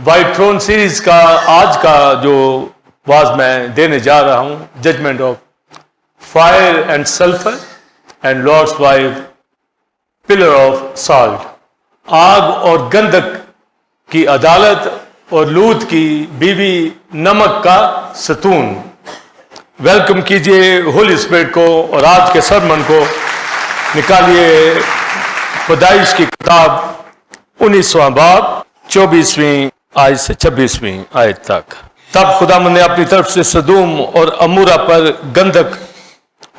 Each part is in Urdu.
وائٹ تھرون سیریز کا آج کا جو واز میں دینے جا رہا ہوں، judgment of fire and sulphur and Lot's wife pillar of salt, آگ اور گندک کی عدالت اور لوط کی بیوی نمک کا ستون۔ ویلکم کیجئے ہولی اسپرٹ کو اور آج کے سرمن کو نکالیے پیدائش کی کتاب 19واں باب 24ویں آیت سے 26ویں آیت تک۔ تب خداوند نے اپنی طرف سے سدوم اور عمورہ پر گندک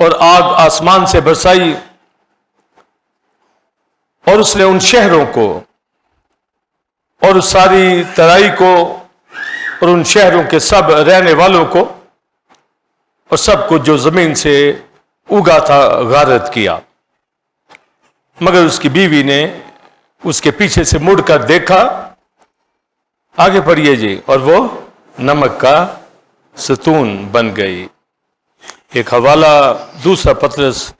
اور آگ آسمان سے برسائی، اور اس نے ان شہروں کو اور اس ساری ترائی کو اور ان شہروں کے سب رہنے والوں کو اور سب کو جو زمین سے اگا تھا غارت کیا، مگر اس کی بیوی نے اس کے پیچھے سے مڑ کر دیکھا۔ آگے پڑھیے جی، اور وہ نمک کا ستون بن گئی۔ ایک حوالہ دوسرا پطرس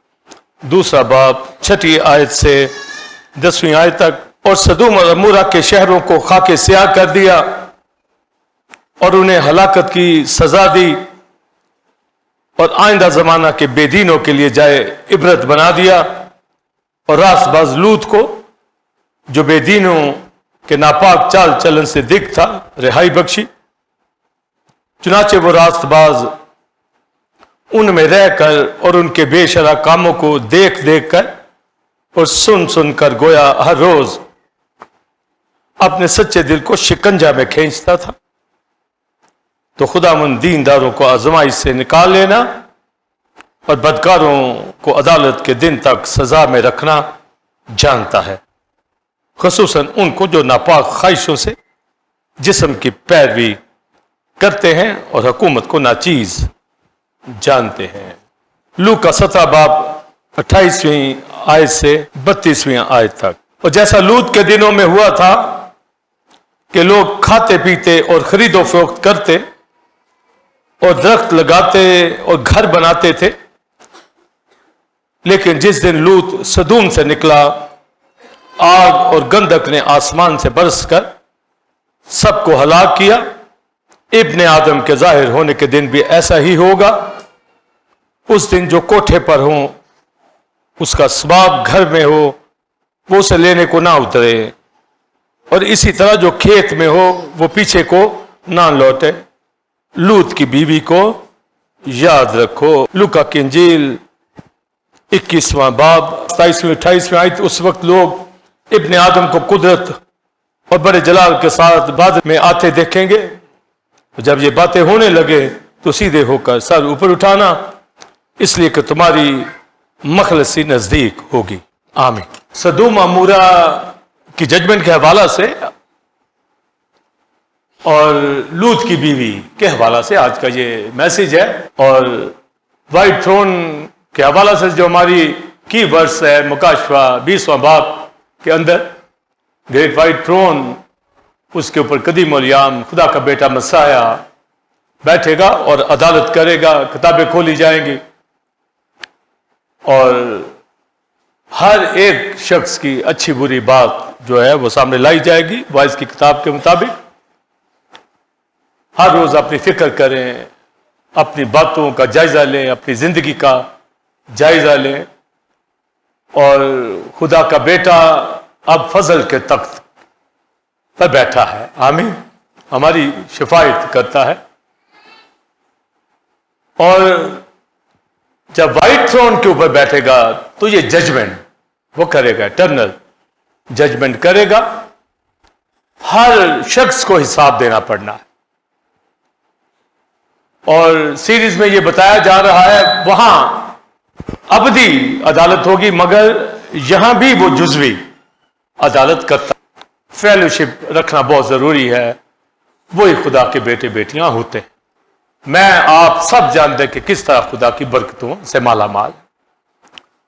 دوسرا باب 6 آیت سے 10ویں آیت تک۔ اور سدوم اور عمورہ کے شہروں کو خاک سیاہ کر دیا اور انہیں ہلاکت کی سزا دی، اور آئندہ زمانہ کے بے دینوں کے لیے جائے عبرت بنا دیا، اور راست باز لوط کو جو بے دینوں کے ناپاک چال چلن سے دکھ تھا رہائی بخشی۔ چنانچہ وہ راست باز ان میں رہ کر اور ان کے بے شرع کاموں کو دیکھ دیکھ کر اور سن سن کر گویا ہر روز اپنے سچے دل کو شکنجہ میں کھینچتا تھا۔ تو خداوند دینداروں کو آزمائش سے نکال لینا اور بدکاروں کو عدالت کے دن تک سزا میں رکھنا جانتا ہے، خصوصاً ان کو جو ناپاک خواہشوں سے جسم کی پیروی کرتے ہیں اور حکومت کو ناچیز جانتے ہیں۔ لوکا 17 باب 28ویں آیت سے 32ویں آیت تک۔ اور جیسا لوط کے دنوں میں ہوا تھا کہ لوگ کھاتے پیتے اور خرید و فروخت کرتے اور درخت لگاتے اور گھر بناتے تھے، لیکن جس دن لوط سدوم سے نکلا، آگ اور گندک نے آسمان سے برس کر سب کو ہلاک کیا۔ ابن آدم کے ظاہر ہونے کے دن بھی ایسا ہی ہوگا۔ اس دن جو کوٹھے پر ہوں اس کا اسباب گھر میں ہو وہ اسے لینے کو نہ اترے، اور اسی طرح جو کھیت میں ہو وہ پیچھے کو نہ لوٹے۔ لوط کی بیوی کو یاد رکھو۔ لوکا کی انجیل 21واں باب 27ویں 28ویں آیت۔ اس وقت لوگ ابن آدم کو قدرت اور بڑے جلال کے ساتھ بعد میں آتے دیکھیں گے۔ جب یہ باتیں ہونے لگے تو سیدھے ہو کر سر اوپر اٹھانا، اس لیے کہ تمہاری مخلصی نزدیک ہوگی۔ آمین۔ سدوم عمورہ کی ججمنٹ کے حوالہ سے اور لوط کی بیوی کے حوالہ سے آج کا یہ میسج ہے، اور وائٹ تھرون کے حوالہ سے جو ہماری کی ورس ہے مکاشفہ 20واں باب کے اندر، گریٹ وائٹ تھرون، اس کے اوپر قدیم الیام خدا کا بیٹا مسیح بیٹھے گا اور عدالت کرے گا، کتابیں کھولی جائیں گی، اور ہر ایک شخص کی اچھی بری بات جو ہے وہ سامنے لائی جائے گی وائس کی کتاب کے مطابق۔ ہر روز اپنی فکر کریں، اپنی باتوں کا جائزہ لیں، اپنی زندگی کا جائزہ لیں، اور خدا کا بیٹا اب فضل کے تخت پر بیٹھا ہے، آمین، ہماری شفاعت کرتا ہے۔ اور جب وائٹ تھرون کے اوپر بیٹھے گا تو یہ ججمنٹ وہ کرے گا، اٹرنل ججمنٹ کرے گا، ہر شخص کو حساب دینا پڑنا ہے۔ اور سیریز میں یہ بتایا جا رہا ہے وہاں ابدی عدالت ہوگی، مگر یہاں بھی وہ جزوی عدالت کرتا ہے۔ فیلوشپ رکھنا بہت ضروری ہے، وہی خدا کے بیٹے بیٹیاں ہوتے ہیں۔ میں آپ سب جانتے ہیں کہ کس طرح خدا کی برکتوں سے مالا مال،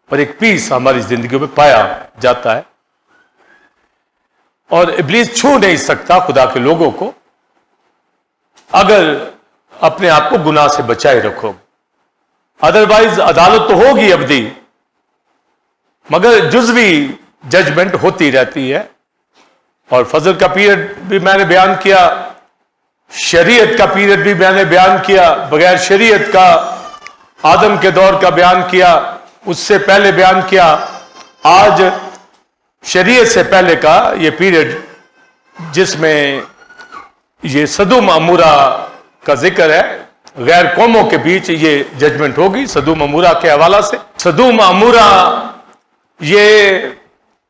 اور ایک پیس ہماری زندگیوں میں پایا جاتا ہے، اور ابلیس چھو نہیں سکتا خدا کے لوگوں کو اگر اپنے آپ کو گناہ سے بچائے رکھو۔ ادروائز عدالت تو ہوگی ابدی، مگر جزوی ججمنٹ ہوتی رہتی ہے، اور فضل کا پیریڈ بھی میں نے بیان کیا، شریعت کا پیریڈ بھی میں نے بیان کیا، بغیر شریعت کا آدم کے دور کا بیان کیا، اس سے پہلے بیان کیا، آج شریعت سے پہلے کا یہ پیریڈ جس میں یہ سدوم عمورہ کا ذکر ہے، غیر قوموں کے بیچ یہ ججمنٹ ہوگی سدوم عمورہ کے حوالہ سے۔ سدوم عمورہ یہ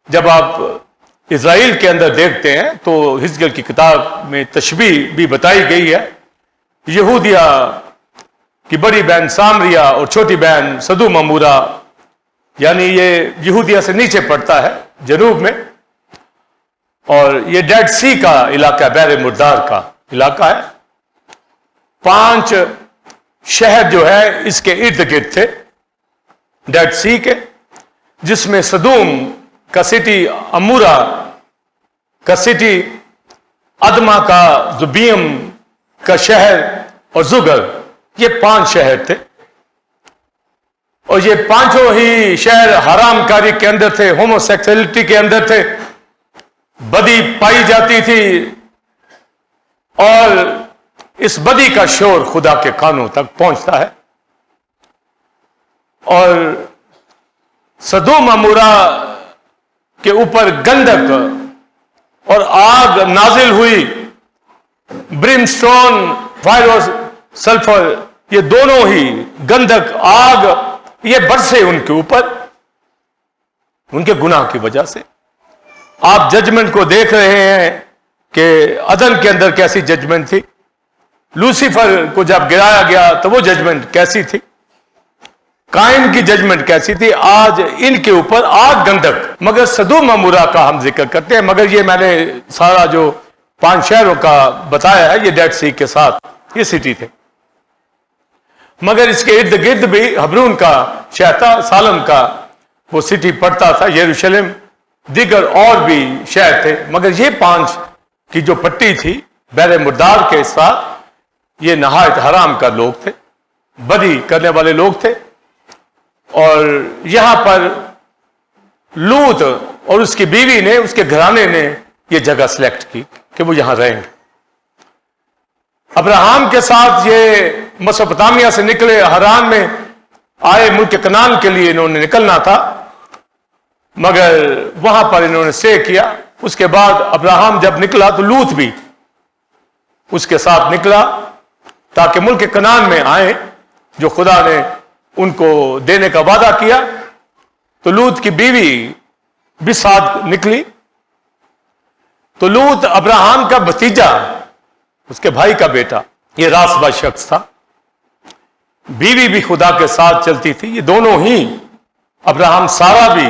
جب آپ اسرائیل کے اندر دیکھتے ہیں تو حزقیل کی کتاب میں تشبیہ بھی بتائی گئی ہے، یہودیہ کی بڑی بہن سامریا اور چھوٹی بہن سدوم عمورہ، یعنی یہ یہودیہ سے نیچے پڑتا ہے جنوب میں، اور یہ ڈیڈ سی کا علاقہ، بحر مردار کا علاقہ ہے۔ 5 شہر جو ہے اس کے ارد گرد تھے ڈیڈ سی کے، جس میں سدوم کا سٹی، عمورہ کا سٹی، ادما کا، زبیم کا شہر اور زگر، یہ 5 شہر تھے، اور یہ 5 ہی شہر حرام کاری کے اندر تھے، ہومو سیکسولیٹی کے اندر تھے، بدی پائی جاتی تھی، اور اس بدی کا شور خدا کے کانوں تک پہنچتا ہے۔ اور سدوم عمورہ کے اوپر گندک اور آگ نازل ہوئی، برم سٹون، فائر اور سلفر، یہ دونوں ہی گندک، آگ، یہ برسے ان کے اوپر ان کے گناہ کی وجہ سے۔ آپ ججمنٹ کو دیکھ رہے ہیں کہ عدن کے اندر کیسی ججمنٹ تھی، لوسیفر کو جب گرایا گیا تو وہ ججمنٹ کیسی تھی، قائن کی ججمنٹ کیسی تھی، آج ان کے اوپر آگ گندک۔ مگر سدوم عمورہ کا ہم ذکر کرتے ہیں، مگر یہ میں نے سارا جو 5 شہروں کا بتایا ہے یہ ڈیڈ سی کے ساتھ یہ سٹی تھے، مگر اس کے ارد گرد بھی حبرون کا شہر تھا، سالم کا وہ سٹی پڑتا تھا، یروشلم، دیگر اور بھی شہر تھے، مگر یہ 5 کی جو پٹی تھی بحر مردار کے ساتھ، یہ نہایت حرام کا لوگ تھے، بدی کرنے والے لوگ تھے۔ اور یہاں پر لوط اور اس کی بیوی نے، اس کے گھرانے نے یہ جگہ سلیکٹ کی کہ وہ یہاں رہیں گے۔ ابراہم کے ساتھ یہ میسوپوٹامیہ سے نکلے، حران میں آئے، ملک کنعان کے لیے انہوں نے نکلنا تھا، مگر وہاں پر انہوں نے سٹے کیا۔ اس کے بعد ابراہم جب نکلا تو لوط بھی اس کے ساتھ نکلا تاکہ ملک کنعان میں آئیں جو خدا نے ان کو دینے کا وعدہ کیا۔ تو لوط کی بیوی بھی ساتھ نکلی۔ تو لوط ابراہم کا بھتیجا، اس کے بھائی کا بیٹا، یہ راست باز شخص تھا، بیوی بھی خدا کے ساتھ چلتی تھی، یہ دونوں ہی، ابراہم سارا بھی۔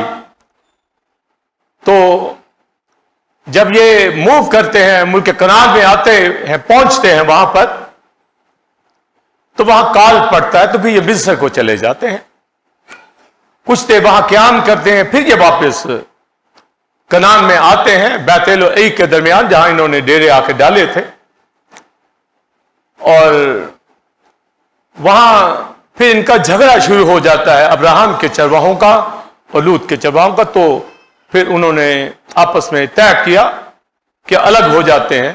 تو جب یہ موو کرتے ہیں، ملک کنعان میں آتے ہیں، پہنچتے ہیں وہاں پر، تو وہاں کال پڑتا ہے، تو پھر یہ مصر کو چلے جاتے ہیں، کچھ دیر وہاں قیام کرتے ہیں، پھر یہ واپس کنعان میں آتے ہیں، بیت ایل و عی کے درمیان جہاں انہوں نے ڈیرے آ کے ڈالے تھے، اور وہاں پھر ان کا جھگڑا شروع ہو جاتا ہے، ابراہم کے چرواہوں کا اور لوط کے چرواہوں کا۔ تو پھر انہوں نے آپس میں طے کیا کہ الگ ہو جاتے ہیں۔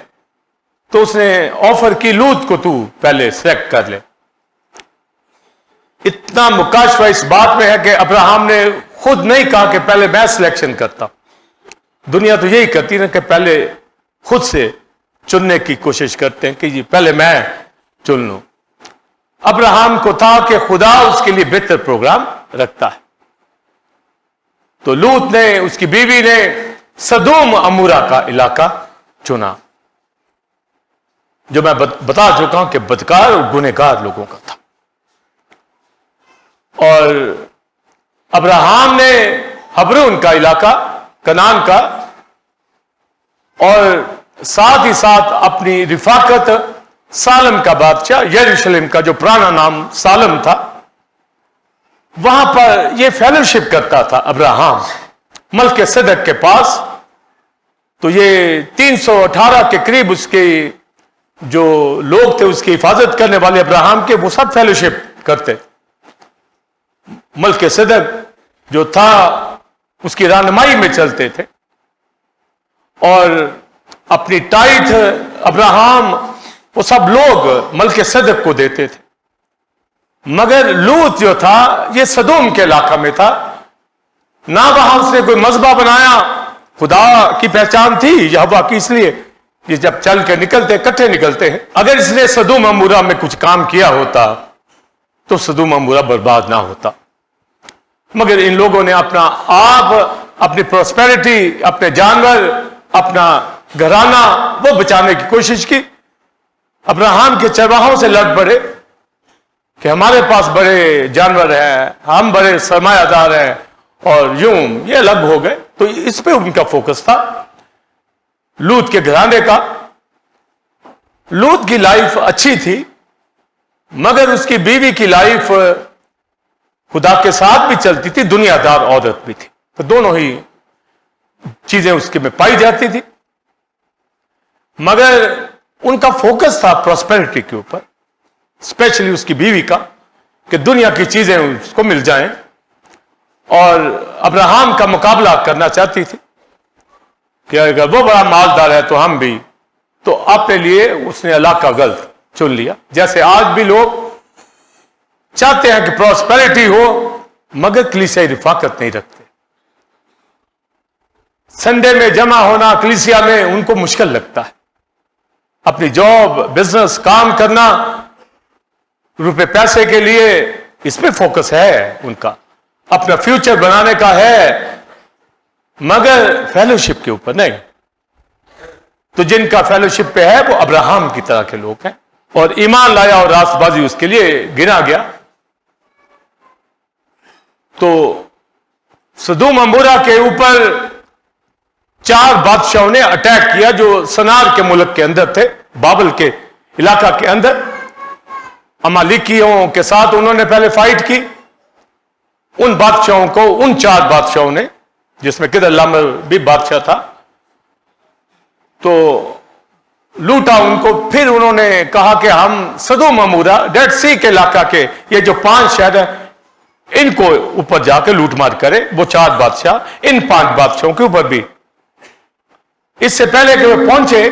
تو اس نے آفر کی، لوط کو تو پہلے سلیکٹ کر لے۔ اتنا مکاشفہ اس بات میں ہے کہ ابراہم نے خود نہیں کہا کہ پہلے میں سلیکشن کرتا، دنیا تو یہی کرتی ہے کہ پہلے خود سے چننے کی کوشش کرتے ہیں کہ یہ پہلے میں چن لوں۔ ابراہم کو تھا کہ خدا اس کے لیے بہتر پروگرام رکھتا ہے۔ تو لوط نے، اس کی بیوی نے سدوم عمورہ کا علاقہ چنا، جو میں بتا چکا ہوں کہ بدکار اور گنہگار لوگوں کا تھا۔ اور ابراہم نے حبرون کا علاقہ، کنعان کا، اور ساتھ ہی ساتھ اپنی رفاقت سالم کا بادشاہ، یروشلم کا جو پرانا نام سالم تھا، وہاں پر یہ فیلوشپ کرتا تھا ابراہم ملک صدق کے پاس۔ تو یہ 318 کے قریب اس کے جو لوگ تھے، اس کی حفاظت کرنے والے ابراہم کے، وہ سب فیلوشپ کرتے۔ ملک صدق جو تھا اس کی رہنمائی میں چلتے تھے، اور اپنی ٹائٹ ابراہم وہ سب لوگ ملک صدق کو دیتے تھے، مگر لوط جو تھا یہ سدوم کے علاقہ میں تھا، نہ وہاں اس نے کوئی مذبح بنایا، خدا کی پہچان تھی یہوہ کی، اس لیے یہ جب چل کے نکلتے کٹھے نکلتے ہیں۔ اگر اس نے سدوم عمورہ میں کچھ کام کیا ہوتا تو سدوم عمورہ برباد نہ ہوتا، مگر ان لوگوں نے اپنا آپ، اپنی پراسپیرٹی، اپنے جانور، اپنا گھرانہ وہ بچانے کی کوشش کی۔ ابراہم کے چرواہوں سے لڑ پڑے کہ ہمارے پاس بڑے جانور ہیں، ہم بڑے سرمایہ دار ہیں، اور یوں یہ الگ ہو گئے۔ تو اس پہ ان کا فوکس تھا لوط کے گھرانے کا۔ لوط کی لائف اچھی تھی، مگر اس کی بیوی کی لائف خدا کے ساتھ بھی چلتی تھی، دنیا دار عورت بھی تھی، تو دونوں ہی چیزیں اس کے میں پائی جاتی تھی، مگر ان کا فوکس تھا پراسپیرٹی کے اوپر، اسپیشلی اس کی بیوی کا، کہ دنیا کی چیزیں اس کو مل جائیں، اور ابراہم کا مقابلہ کرنا چاہتی تھی کہ اگر وہ بڑا مالدار ہے تو ہم بھی، تو اپنے لیے اس نے اللہ کا غلط چن لیا۔ جیسے آج بھی لوگ چاہتے ہیں کہ پراسپیرٹی ہو، مگر کلیسیائی رفاقت نہیں رکھتے۔ سنڈے میں جمع ہونا کلیسیا میں ان کو مشکل لگتا ہے، اپنی جاب، بزنس، کام کرنا روپے پیسے کے لیے، اس پہ فوکس ہے ان کا، اپنا فیوچر بنانے کا ہے، مگر فیلوشپ کے اوپر نہیں۔ تو جن کا فیلوشپ پہ ہے وہ ابراہم کی طرح کے لوگ ہیں، اور ایمان لایا اور راست بازی اس کے لیے گنا گیا۔ تو سدوم عمورہ کے اوپر 4 بادشاہوں نے اٹیک کیا جو سنار کے ملک کے اندر تھے، بابل کے علاقہ کے اندر۔ امالیکیوں کے ساتھ انہوں نے پہلے فائٹ کی، ان بادشاہوں کو، ان 4 بادشاہوں نے، جس میں کدر لامر بھی بادشاہ تھا، تو لوٹا ان کو۔ پھر انہوں نے کہا کہ ہم سدوم عمورہ، ڈیڈ سی کے علاقہ کے یہ جو 5 شہر ہیں، ان کو اوپر جا کے لوٹ مار کرے۔ وہ 4 بادشاہ ان 5 بادشاہوں کے اوپر بھی۔ اس سے پہلے کہ وہ پہنچے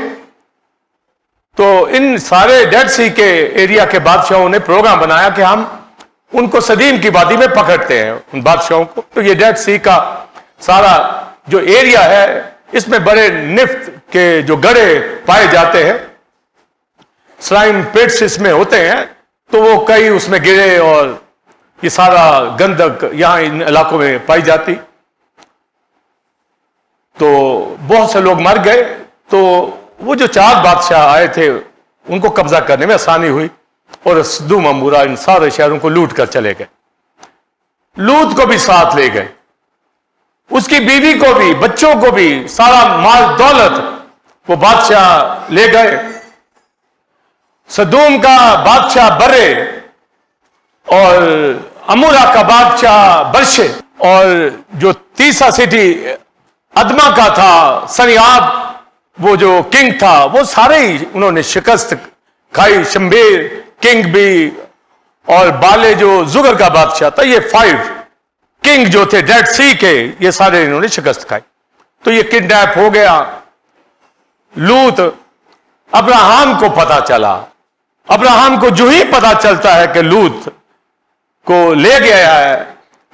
تو ان سارے ڈیڈ سی کے ایریا کے بادشاہوں نے پروگرام بنایا کہ ہم ان کو صدیم کی وادی میں پکڑتے ہیں، ان بادشاہوں کو۔ تو یہ ڈیڈ سی کا سارا جو ایریا ہے، اس میں بڑے نفت کے جو گڑھے پائے جاتے ہیں، سلائم پیٹس اس میں ہوتے ہیں، تو وہ کئی اس میں گرے، اور یہ سارا گندک یہاں ان علاقوں میں پائی جاتی، تو بہت سے لوگ مر گئے۔ تو وہ جو 4 بادشاہ آئے تھے ان کو قبضہ کرنے میں آسانی ہوئی، اور سدوم عمورہ ان سارے شہروں کو لوٹ کر چلے گئے۔ لوط کو بھی ساتھ لے گئے، اس کی بیوی کو بھی، بچوں کو بھی، سارا مال دولت وہ بادشاہ لے گئے۔ سدوم کا بادشاہ برے، اور عمورہ کا بادشاہ برشے، اور جو تیسرا سٹی ادما کا تھا، سنیاب وہ جو کنگ تھا، وہ سارے ہی انہوں نے شکست کھائی۔ شمبیر کنگ بھی، اور بالے جو زگر کا بادشاہ تھا، یہ 5 کنگ جو تھے ڈیڈ سی کے، یہ سارے انہوں نے شکست کھائی۔ تو یہ کڈنیپ ہو گیا لوط۔ ابراہم کو پتا چلا، ابراہم کو جو ہی پتا چلتا ہے کہ لوط کو لے گیا ہے،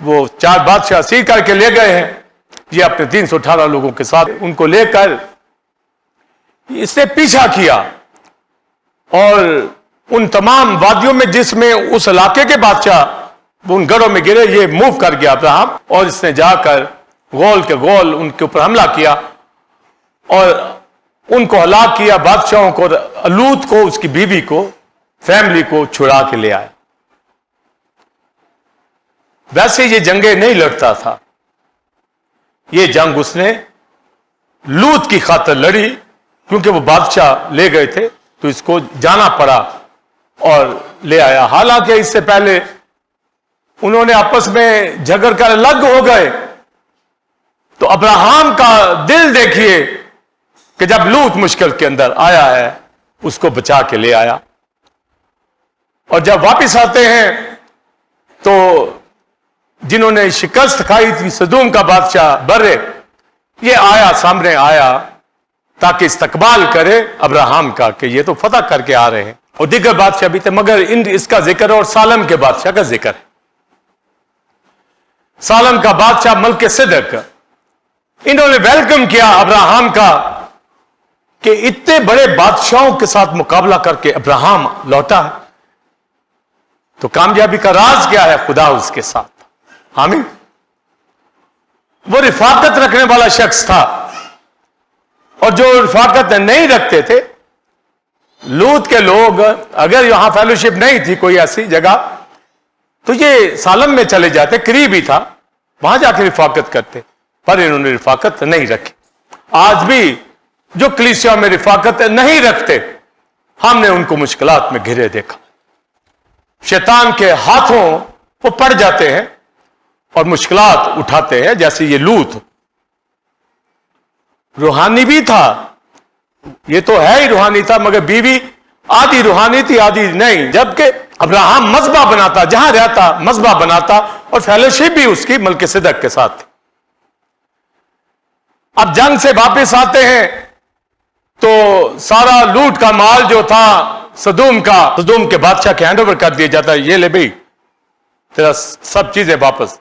وہ 4 بادشاہ سیر کر کے لے گئے ہیں، یہ اپنے 318 لوگوں کے ساتھ ان کو لے کر اس نے پیچھا کیا، اور ان تمام وادیوں میں جس میں اس علاقے کے بادشاہ ان گڑھوں میں گرے، یہ موو کر گیا ابراہم، اور اس نے جا کر غول کے غول ان کے اوپر حملہ کیا، اور ان کو ہلاک کیا، بادشاہوں کو، لوط کو، اس کی بیوی کو، فیملی کو چھڑا کے لے آیا۔ ویسے یہ جنگیں نہیں لڑتا تھا، یہ جنگ اس نے لوط کی خاطر لڑی، کیونکہ وہ بادشاہ لے گئے تھے تو اس کو جانا پڑا اور لے آیا۔ حالانکہ اس سے پہلے انہوں نے آپس میں جھگڑ کر الگ ہو گئے، تو ابراہم کا دل دیکھیے کہ جب لوط مشکل کے اندر آیا ہے اس کو بچا کے لے آیا، اور جب واپس آتے ہیں تو جنہوں نے شکست کھائی تھی، سدوم کا بادشاہ برے، یہ آیا، سامنے آیا تاکہ استقبال کرے ابراہم کا کہ یہ تو فتح کر کے آ رہے ہیں، اور دیگر بادشاہ بھی تھے، مگر اس کا ذکر اور سالم کے بادشاہ کا ذکر ہے۔ سالم کا بادشاہ ملک صدق، انہوں نے ویلکم کیا ابراہم کا کہ اتنے بڑے بادشاہوں کے ساتھ مقابلہ کر کے ابراہم لوٹا ہے، تو کامیابی کا راز کیا ہے؟ خدا اس کے ساتھ۔ آمین۔ وہ رفاقت رکھنے والا شخص تھا، اور جو رفاقت نہیں رکھتے تھے، لوط کے لوگ اگر یہاں فیلوشپ نہیں تھی کوئی ایسی جگہ، تو یہ سالم میں چلے جاتے، قریب ہی تھا، وہاں جا کے رفاقت کرتے، پر انہوں نے رفاقت نہیں رکھی۔ آج بھی جو کلیسیا میں رفاقت نہیں رکھتے، ہم نے ان کو مشکلات میں گھرے دیکھا، شیطان کے ہاتھوں وہ پڑ جاتے ہیں اور مشکلات اٹھاتے ہیں، جیسے یہ لوط روحانی بھی تھا، یہ تو ہے ہی روحانی تھا، مگر بیوی آدھی روحانی تھی آدھی نہیں، جبکہ ابراہم مذبح بناتا، جہاں رہتا مذبح بناتا، اور فیلوشپ بھی اس کی ملک صدق کے ساتھ تھی۔ اب جنگ سے واپس آتے ہیں تو سارا لوٹ کا مال جو تھا سدوم کے بادشاہ کے ہینڈ اوور کر دیا جاتا ہے، یہ لے بھئی تیرا سب چیزیں واپس۔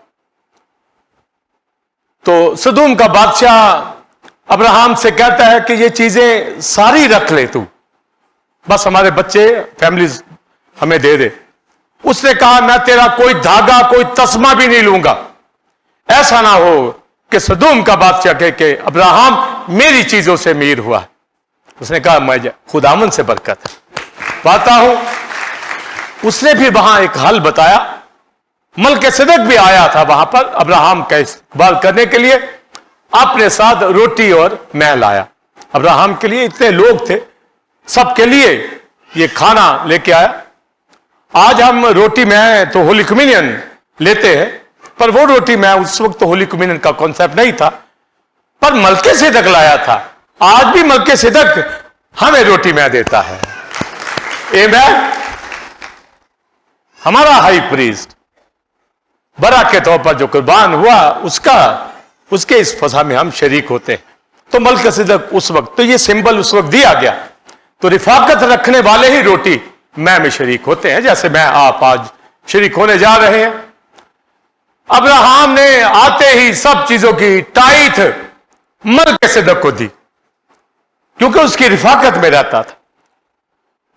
تو سدوم کا بادشاہ ابراہم سے کہتا ہے کہ یہ چیزیں ساری رکھ لے تو، بس ہمارے بچے فیملیز ہمیں دے دے۔ اس نے کہا میں تیرا کوئی دھاگا کوئی تسمہ بھی نہیں لوں گا، ایسا نہ ہو کہ سدوم کا بادشاہ کہے کہ ابراہم میری چیزوں سے امیر ہوا ہے۔ اس نے کہا میں خداوند سے برکت پاتا ہوں۔ اس نے بھی وہاں ایک حل بتایا، ملک صدق بھی آیا تھا وہاں پر ابراہم کا استقبال کرنے کے لیے، اپنے ساتھ روٹی اور مہ لایا۔ ابراہم کے لیے اتنے لوگ تھے، سب کے لیے یہ کھانا لے کے آیا۔ آج ہم روٹی میں تو ہولی کمیونین لیتے ہیں، پر وہ روٹی میں اس وقت تو ہولی کمیونین کا کانسیپٹ نہیں تھا، پر ملک صدق لایا تھا۔ آج بھی ملک صدق ہمیں روٹی میں دیتا ہے۔ آمین۔ ہمارا ہائی پریسٹ برا کے طور پر جو قربان ہوا، اس کے اس فضا میں ہم شریک ہوتے ہیں۔ تو ملک صدق اس وقت تو یہ سمبل اس وقت دیا گیا، تو رفاقت رکھنے والے ہی روٹی میں شریک ہوتے ہیں، جیسے میں آپ آج شریک ہونے جا رہے ہیں۔ ابراہم نے آتے ہی سب چیزوں کی ٹائٹ ملک صدق کو دی، کیونکہ اس کی رفاقت میں رہتا تھا،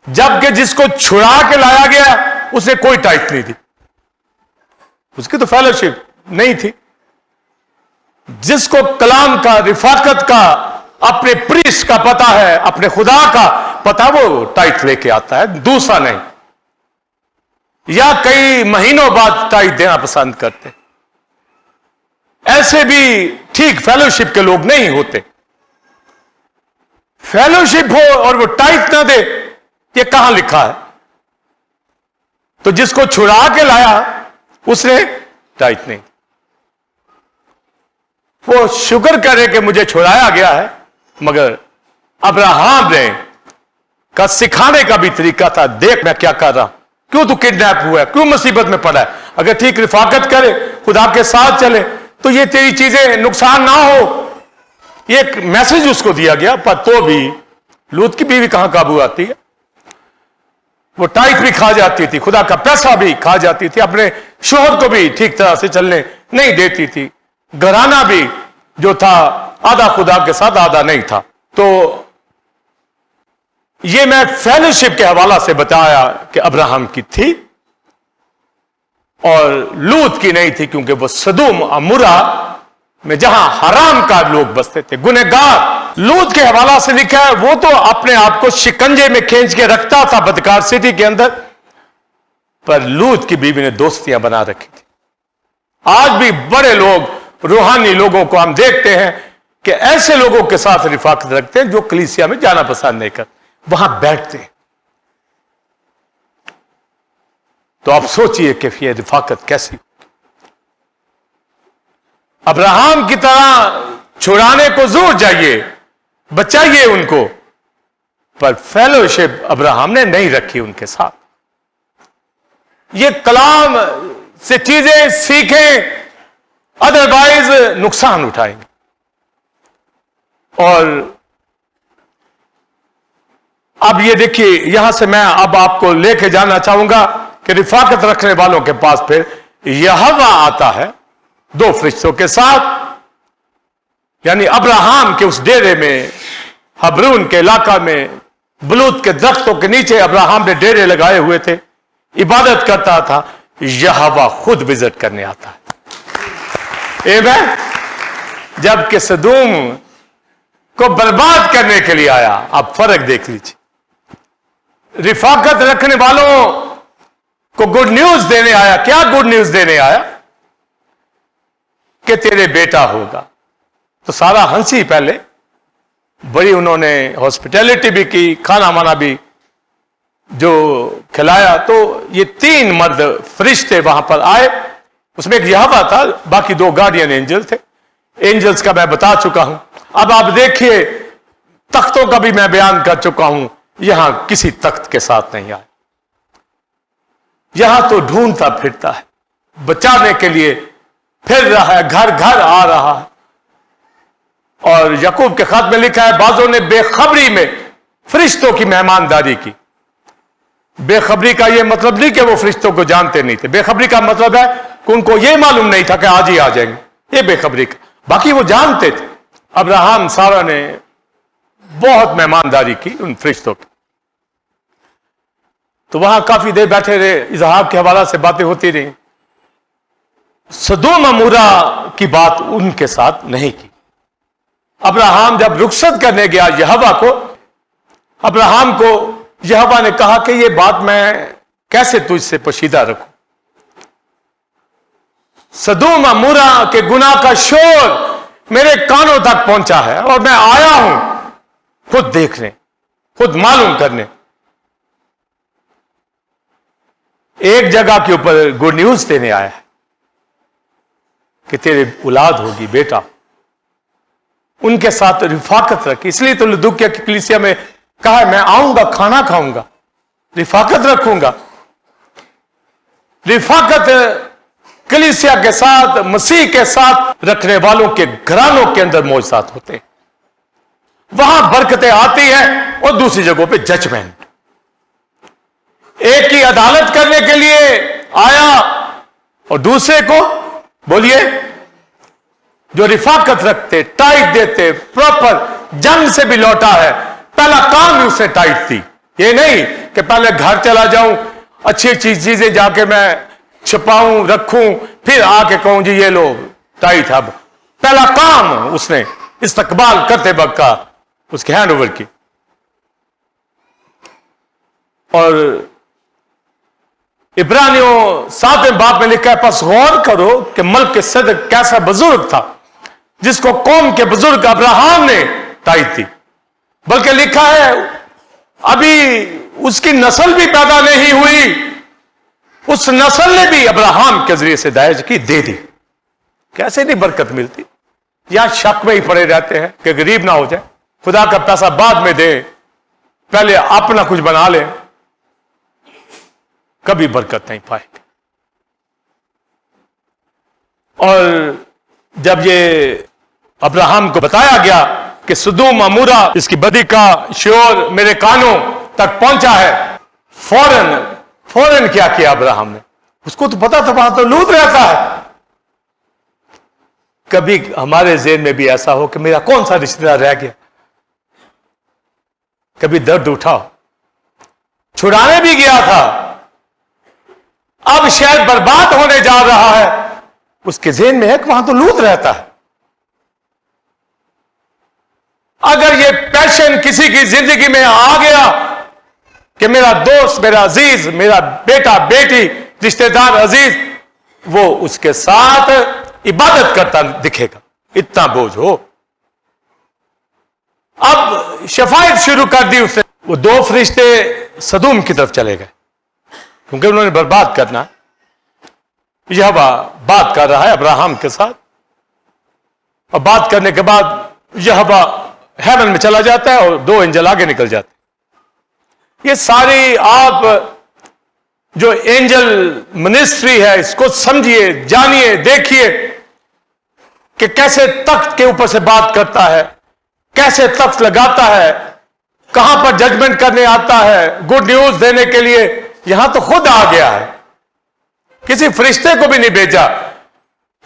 جبکہ جس کو چھڑا کے لایا گیا اسے کوئی ٹائٹ نہیں دی، اس کی تو فیلوشپ نہیں تھی۔ جس کو کلام کا رفاقت کا اپنے پریسٹ کا پتہ ہے، اپنے خدا کا پتہ، وہ ٹائٹ لے کے آتا ہے، دوسرا نہیں، یا کئی مہینوں بعد ٹائٹ دینا پسند کرتے۔ ایسے بھی ٹھیک فیلوشپ کے لوگ نہیں ہوتے۔ فیلوشپ ہو اور وہ ٹائٹ نہ دے، یہ کہاں لکھا ہے؟ تو جس کو چھڑا کے لایا اس نے ٹائٹ نہیں۔ وہ شکر کرے کہ مجھے چھڑایا گیا ہے، مگر ابراہم نے کا سکھانے کا بھی طریقہ تھا، دیکھ میں کیا کر رہا ہوں، کیوں تو کڈنیپ ہوا ہے، کیوں مصیبت میں پڑا ہے، اگر ٹھیک رفاقت کرے، خدا کے ساتھ چلے تو یہ تیری چیزیں نقصان نہ ہو۔ یہ ایک میسج اس کو دیا گیا، پر تو بھی لوط کی بیوی کہاں قابو آتی ہے؟ وہ ٹائٹ بھی کھا جاتی تھی، خدا کا پیسہ بھی کھا جاتی تھی، اپنے شوہر کو بھی ٹھیک طرح سے چلنے نہیں دیتی تھی، گھرانہ بھی جو تھا آدھا خدا کے ساتھ آدھا نہیں تھا۔ تو یہ میں فیلوشپ کے حوالہ سے بتایا کہ ابراہم کی تھی اور لوط کی نہیں تھی، کیونکہ وہ سدوم عمورہ میں جہاں حرام کار لوگ بستے تھے، گنہگار۔ لوط کے حوالہ سے لکھا ہے وہ تو اپنے آپ کو شکنجے میں کھینچ کے رکھتا تھا بدکار سٹی کے اندر، پر لوط کی بیوی نے دوستیاں بنا رکھی تھی۔ آج بھی بڑے لوگ، روحانی لوگوں کو ہم دیکھتے ہیں کہ ایسے لوگوں کے ساتھ رفاقت رکھتے ہیں جو کلیسیا میں جانا پسند نہیں کرتے، وہاں بیٹھتے ہیں۔ تو آپ سوچئے کہ یہ رفاقت کیسی؟ ابراہم کی طرح چھڑانے کو ضرور جائیے، بچائیے ان کو، پر فیلوشپ ابراہم نے نہیں رکھی ان کے ساتھ۔ یہ کلام سے چیزیں سیکھیں، ادروائز نقصان اٹھائیں گے۔ اور اب یہ دیکھیے یہاں سے میں اب آپ کو لے کے جانا چاہوں گا کہ رفاقت رکھنے والوں کے پاس پھر یہوہ آتا ہے 2 فرشتوں کے ساتھ، یعنی ابراہیم کے اس ڈیرے میں، حبرون کے علاقہ میں، بلوت کے درختوں کے نیچے ابراہیم نے ڈیرے لگائے ہوئے تھے، عبادت کرتا تھا، یہوہ خود وزٹ کرنے آتا ہے۔ آمین۔ جبکہ سدوم کو برباد کرنے کے لیے آیا۔ اب فرق دیکھ لیجیے، رفاقت رکھنے والوں کو گڈ نیوز دینے آیا۔ کیا گڈ نیوز دینے آیا؟ کہ تیرے بیٹا ہوگا۔ تو سارا ہنسی پہلے بڑی، انہوں نے ہاسپٹیلٹی بھی کی، کھانا وانا بھی جو کھلایا۔ تو یہ 3 مرد فرشتے وہاں پر آئے، اس میں ایک یہوہ تھا، باقی 2 گارڈین اینجل تھے۔ اینجلز کا میں بتا چکا ہوں۔ اب آپ دیکھیے تختوں کا بھی میں بیان کر چکا ہوں، یہاں کسی تخت کے ساتھ نہیں آئے، یہاں تو ڈھونڈتا پھرتا ہے، بچانے کے لیے پھر رہا ہے، گھر گھر آ رہا ہے۔ اور یعقوب کے خط میں لکھا ہے بعضوں نے بے خبری میں فرشتوں کی مہمانداری کی۔ بے خبری کا یہ مطلب نہیں کہ وہ فرشتوں کو جانتے نہیں تھے، بے خبری کا مطلب ہے کہ ان کو یہ معلوم نہیں تھا کہ آج ہی آ جائیں گے، یہ بے خبری کا۔ باقی وہ جانتے تھے۔ ابراہیم سارا نے بہت مہمانداری کی ان فرشتوں کی۔ تو وہاں کافی دیر بیٹھے رہے، اذہاب کے حوالہ سے باتیں ہوتی رہیں۔ سدوم عمورہ کی بات ان کے ساتھ نہیں کی۔ ابراہیم جب رخصت کرنے گیا یہوہ کو، ابراہیم کو یہوہ نے کہا کہ یہ بات میں کیسے تجھ سے پوشیدہ رکھوں؟ سدوم عمورہ کے گناہ کا شور میرے کانوں تک پہنچا ہے، اور میں آیا ہوں خود دیکھنے، خود معلوم کرنے۔ ایک جگہ کے اوپر گڈ نیوز دینے آیا ہے کہ تیرے اولاد ہوگی، بیٹا۔ ان کے ساتھ رفاقت رکھی، اس لیے تو لدوکیا کی کلیسیا میں کہا ہے میں آؤں گا، کھانا کھاؤں گا، رفاقت رکھوں گا۔ رفاقت کلیسیا کے ساتھ، مسیح کے ساتھ رکھنے والوں کے گھرانوں کے اندر معجزات ہوتے ہیں، وہاں برکتیں آتی ہیں، اور دوسری جگہوں پہ ججمنٹ۔ ایک کی عدالت کرنے کے لیے آیا، اور دوسرے کو بولیے جو رفاقت رکھتے، ٹائٹ دیتے، پراپر جنگ سے بھی لوٹا ہے، پہلا کام ہی اس نے ٹائٹ تھی۔ یہ نہیں کہ پہلے گھر چلا جاؤں، اچھی اچھی چیزیں جا کے میں چھپاؤں رکھوں، پھر آ کے کہوں جی یہ لو ٹائٹ۔ اب پہلا کام اس نے استقبال کرتے وقت کا اس کے ہینڈ اوور کی۔ اور عبرانیوں 7 باب میں لکھا ہے پس غور کرو کہ ملک صدق کیسا بزرگ تھا، جس کو قوم کے بزرگ ابراہیم نے تائید تھی، بلکہ لکھا ہے ابھی اس کی نسل بھی پیدا نہیں ہوئی، اس نسل نے بھی ابراہیم کے ذریعے سے دائج کی دے دی۔ کیسے نہیں برکت ملتی؟ یا شک میں ہی پڑے رہتے ہیں کہ غریب نہ ہو جائے، خدا کا پیسہ بعد میں دے، پہلے اپنا کچھ بنا لیں، کبھی برکت نہیں پائے گی۔ اور جب یہ ابراہیم کو بتایا گیا کہ سدوم عمورہ اس کی بدی کا شور میرے کانوں تک پہنچا ہے، فوراً کیا ابراہیم نے؟ اس کو تو پتا تھا وہاں تو لوط رہتا ہے۔ کبھی ہمارے ذہن میں بھی ایسا ہو کہ میرا کون سا رشتہ دار رہ گیا، کبھی درد اٹھا، چھڑانے بھی گیا تھا، اب شاید برباد ہونے جا رہا ہے، اس کے ذہن میں ہے کہ وہاں تو لوط رہتا ہے۔ اگر یہ پیشن کسی کی زندگی میں آ گیا کہ میرا دوست، میرا عزیز، میرا بیٹا بیٹی، رشتہ دار عزیز، وہ اس کے ساتھ عبادت کرتا دکھے گا، اتنا بوجھ ہو۔ اب شفاعت شروع کر دی اس نے۔ وہ 2 فرشتے سدوم کی طرف چلے گئے کیونکہ انہوں نے برباد کرنا۔ یہوہ بات کر رہا ہے ابراہیم کے ساتھ، اور بات کرنے کے بعد یہوہ ہیون میں چلا جاتا ہے اور 2 اینجل آگے نکل جاتے ہیں۔ یہ ساری آپ جو اینجل منسٹری ہے اس کو سمجھیے، جانیے، دیکھیے کہ کیسے تخت کے اوپر سے بات کرتا ہے، کیسے تخت لگاتا ہے، کہاں پر ججمنٹ کرنے آتا ہے، گڈ نیوز دینے کے لیے، یہاں تو خود آ گیا ہے، کسی فرشتے کو بھی نہیں بھیجا،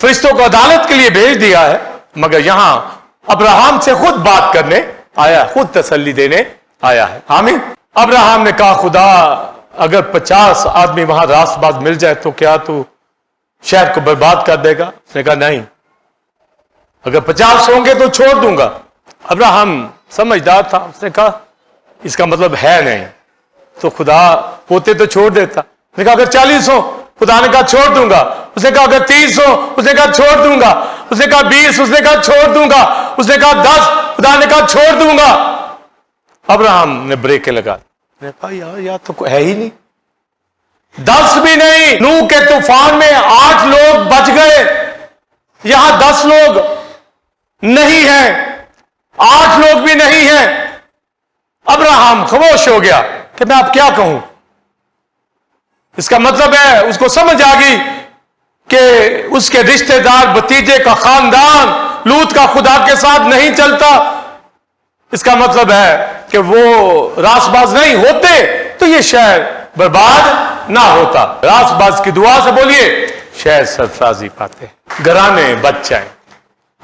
فرشتوں کو عدالت کے لیے بھیج دیا ہے، مگر یہاں ابراہیم سے خود بات کرنے آیا، خود تسلی دینے آیا ہے۔ آمین۔ ابراہیم نے کہا خدا اگر 50 آدمی وہاں راست باز مل جائے تو کیا تو شہر کو برباد کر دے گا؟ اس نے کہا نہیں، اگر 50 ہوں گے تو چھوڑ دوں گا۔ ابراہیم سمجھدار تھا، اس نے کہا اس کا مطلب ہے نہیں، تو خدا ہوتے تو چھوڑ دیتا۔ اس نے کہا اگر 40 ہوں، خدا نے کہا چھوڑ دوں گا۔ اس نے کہا اگر 30 ہوں، اس نے کہا چھوڑ دوں گا۔ اس نے کہا 20، اس نے کہا چھوڑ دوں گا۔ اس نے کہا 10، خدا نے کہا چھوڑ دوں گا۔ ابراہیم نے بریکیں لگا، نے کہا یار تو ہے ہی نہیں، 10 بھی نہیں۔ نوح کے طوفان میں 8 لوگ بچ گئے، یہاں 10 لوگ نہیں ہیں، 8 لوگ بھی نہیں ہیں۔ ابراہیم خاموش ہو گیا کہ میں اب کیا کہوں۔ اس کا مطلب ہے اس کو سمجھ آ گئی کہ اس کے رشتہ دار، بھتیجے کا خاندان لوط کا خدا کے ساتھ نہیں چلتا۔ اس کا مطلب ہے کہ وہ راست باز نہیں ہوتے تو یہ شہر برباد نہ ہوتا۔ راست باز کی دعا سے بولیے شہر سرفرازی پاتے، گھرانے بچ جائیں،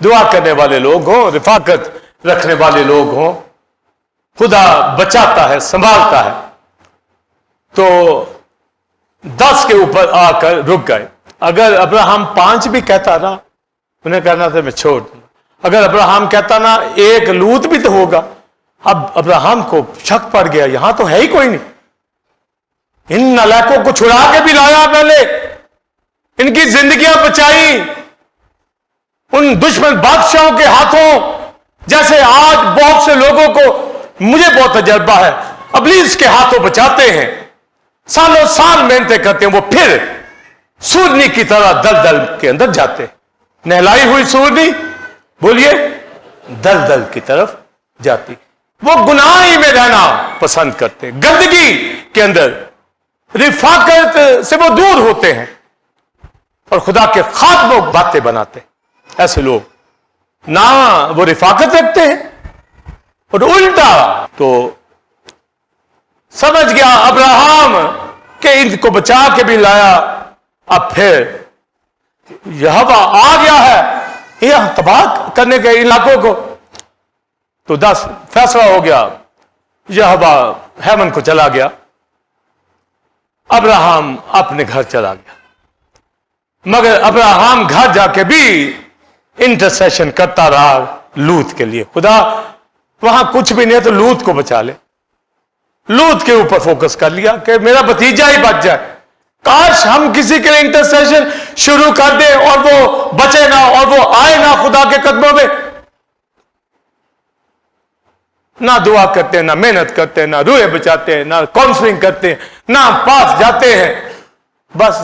دعا کرنے والے لوگ ہوں، رفاقت رکھنے والے لوگ ہوں، خدا بچاتا ہے، سنبھالتا ہے۔ تو 10 کے اوپر آ کر رک گئے۔ اگر ابراہیم 5 بھی کہتا نا، انہیں کہنا تھا میں چھوڑ دوں۔ اگر ابراہیم کہتا نا 1 لوط بھی تو ہوگا، اب ابراہیم کو شک پڑ گیا یہاں تو ہے ہی کوئی نہیں، ان نالائقوں کو چھڑا کے بھی لایا، پہلے ان کی زندگیاں بچائی ان دشمن بادشاہوں کے ہاتھوں، جیسے آج بہت سے لوگوں کو، مجھے بہت تجربہ ہے، ابلیس کے ہاتھوں بچاتے ہیں، سالوں سال محنتیں کرتے ہیں، وہ پھر سورنی کی طرح دلدل کے اندر جاتے ہیں۔ نہلائی ہوئی سورنی بولیے دلدل کی طرف جاتی، وہ گناہ ہی میں رہنا پسند کرتے، گندگی کے اندر، رفاقت سے وہ دور ہوتے ہیں اور خدا کے خاتموں باتیں بناتے ہیں۔ ایسے لوگ نہ وہ رفاقت رکھتے ہیں اور الٹا تو سمجھ گیا ابراہیم کہ ان کو بچا کے بھی لایا، اب پھر یہوہ آ گیا ہے یہ تباہ کرنے کے علاقوں کو، تو 10 فیصلہ ہو گیا، یہوہ ہیمن کو چلا گیا، ابراہیم اپنے گھر چلا گیا۔ مگر ابراہیم گھر جا کے بھی انٹرسیشن کرتا رہا لوط کے لیے، خدا وہاں کچھ بھی نہیں ہے تو لوط کو بچا لے، لوط کے اوپر فوکس کر لیا کہ میرا بھتیجا ہی بچ جائے۔ کاش ہم کسی کے لیے انٹرسیشن شروع کر دیں اور وہ بچے نہ اور وہ آئے نہ خدا کے قدموں میں، نہ دعا کرتے ہیں، نہ محنت کرتے ہیں، نہ روحیں بچاتے ہیں، نہ کاؤنسلنگ کرتے ہیں، نہ پاس جاتے ہیں، بس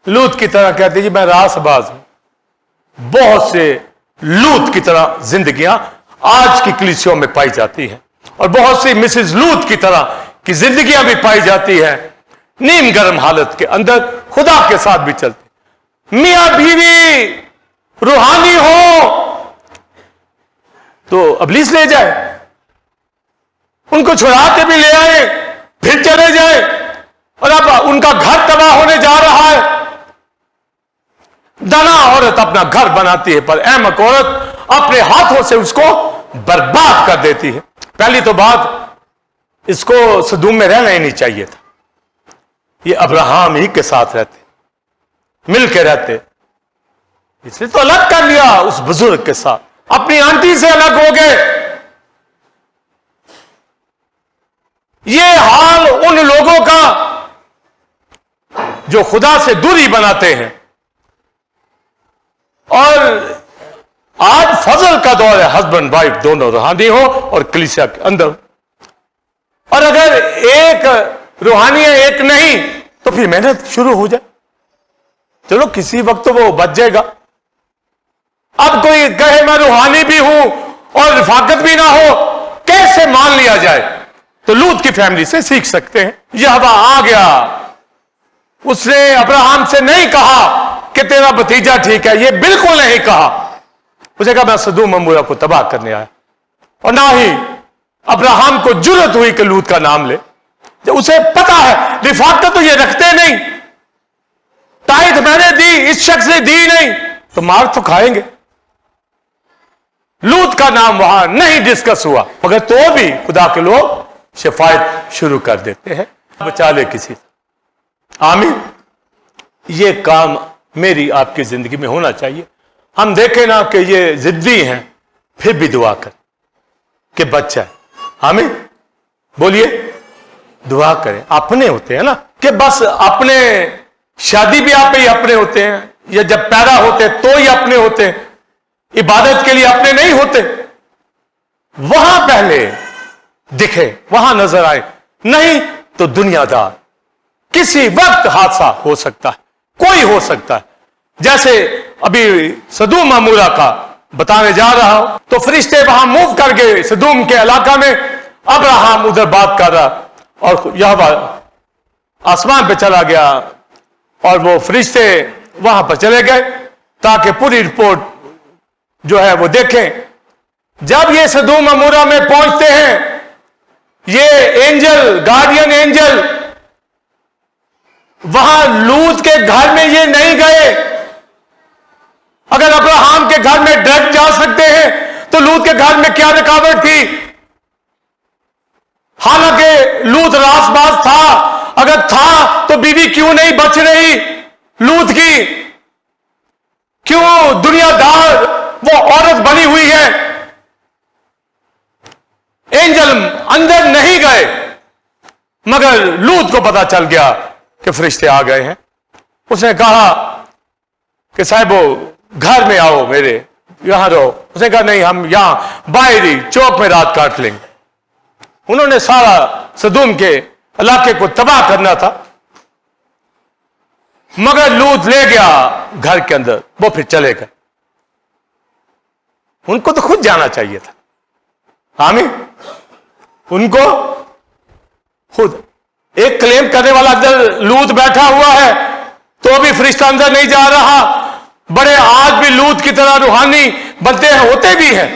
لوط کی طرح کہتے ہیں جی میں راست باز ہوں۔ بہت سے لوط کی طرح زندگیاں آج کی کلیسیوں میں پائی جاتی ہیں، اور بہت سی مسز لوط کی طرح کی زندگیاں بھی پائی جاتی ہیں، نیم گرم حالت کے اندر خدا کے ساتھ بھی چلتے، میاں بیوی روحانی ہو تو ابلیس لے جائے، ان کو چھڑا کے بھی لے آئے پھر چلے جائے، اور اب ان کا گھر تباہ ہونے جا رہا ہے۔ دنا عورت اپنا گھر بناتی ہے پر احمق عورت اپنے ہاتھوں سے اس کو برباد کر دیتی ہے۔ پہلی تو بات، اس کو سدوم میں رہنا ہی نہیں چاہیے تھا، یہ ابراہیم ہی کے ساتھ رہتے، مل کے رہتے، اس نے تو الگ کر لیا اس بزرگ کے ساتھ، اپنی آنٹی سے الگ ہو گئے۔ یہ حال ان لوگوں کا جو خدا سے دوری بناتے ہیں، اور آج فضل کا دور ہے، ہسبینڈ وائف دونوں روحانی ہو اور کلیسیا کے اندر، اور اگر ایک روحانی ہے ایک نہیں تو پھر محنت شروع ہو جائے، چلو کسی وقت تو وہ بچ جائے گا۔ اب کوئی کہے میں روحانی بھی ہوں اور رفاقت بھی نہ ہو، کیسے مان لیا جائے؟ تو لوط کی فیملی سے سیکھ سکتے ہیں۔ یہوہ آ گیا، اس نے ابراہیم سے نہیں کہا کہ تیرا بھتیجا ٹھیک ہے، یہ بالکل نہیں کہا، اسے کہا میں سدوم عمورہ کو تباہ کرنے آیا، اور نہ ہی ابراہم کو جرأت ہوئی کہ لوط کا نام لے، جب اسے پتا ہے رفاقت تو یہ رکھتے نہیں، تائید میں نے دی اس شخص نے دی نہیں تو مار تو کھائیں گے۔ لوط کا نام وہاں نہیں ڈسکس ہوا، مگر تو بھی خدا کے لوگ شفاعت شروع کر دیتے ہیں، بچا لے کسی۔ آمین۔ یہ کام میری آپ کی زندگی میں ہونا چاہیے۔ ہم دیکھیں نا کہ یہ ضدی ہیں، پھر بھی دعا کر کہ بچہ ہے۔ آمین۔ بولیے دعا کریں۔ اپنے ہوتے ہیں نا کہ بس اپنے، شادی بیاہ پہ ہی اپنے ہوتے ہیں، یا جب پیدا ہوتے تو ہی اپنے ہوتے ہیں، عبادت کے لیے اپنے نہیں ہوتے۔ وہاں پہلے دکھے، وہاں نظر آئے، نہیں تو دنیا دار۔ کسی وقت حادثہ ہو سکتا ہے، کوئی ہو سکتا ہے۔ جیسے ابھی سدوم عمورہ کا بتانے جا رہا ہوں، تو فرشتے وہاں موو کر گئے سدوم کے علاقہ میں، ابراہم ادھر بات کر رہا اور یہوہ آسمان پہ چلا گیا، اور وہ فرشتے وہاں پر چلے گئے تاکہ پوری رپورٹ جو ہے وہ دیکھیں۔ جب یہ سدوم عمورہ میں پہنچتے ہیں، یہ اینجل، گارڈین اینجل وہاں لوط کے گھر میں یہ نہیں گئے۔ اگر ابراہم کے گھر میں ڈائریکٹ جا سکتے ہیں تو لوط کے گھر میں کیا رکاوٹ تھی؟ حالانکہ لوط راس باز تھا، اگر تھا تو بیوی کیوں نہیں بچ رہی لوط کی؟ کیوں دنیا دار وہ عورت بنی ہوئی ہے؟ اینجل اندر نہیں گئے، مگر لوط کو پتا چل گیا کہ فرشتے آ گئے ہیں۔ اس نے کہا کہ صاحبو گھر میں آؤ، میرے یہاں رہو۔ اس نے کہا نہیں، ہم یہاں باہر ہی چوک میں رات کاٹ لیں گے۔ انہوں نے سارا سدوم کے علاقے کو تباہ کرنا تھا، مگر لوط لے گیا گھر کے اندر، وہ پھر چلے گئے۔ ان کو تو خود جانا چاہیے تھا۔ آمین۔ ان کو خود، ایک کلیم کرنے والا اندر لوط بیٹھا ہوا ہے تو بھی فرشتہ اندر نہیں جا رہا۔ بڑے آج بھی لوط کی طرح روحانی بنتے ہیں، ہوتے بھی ہیں،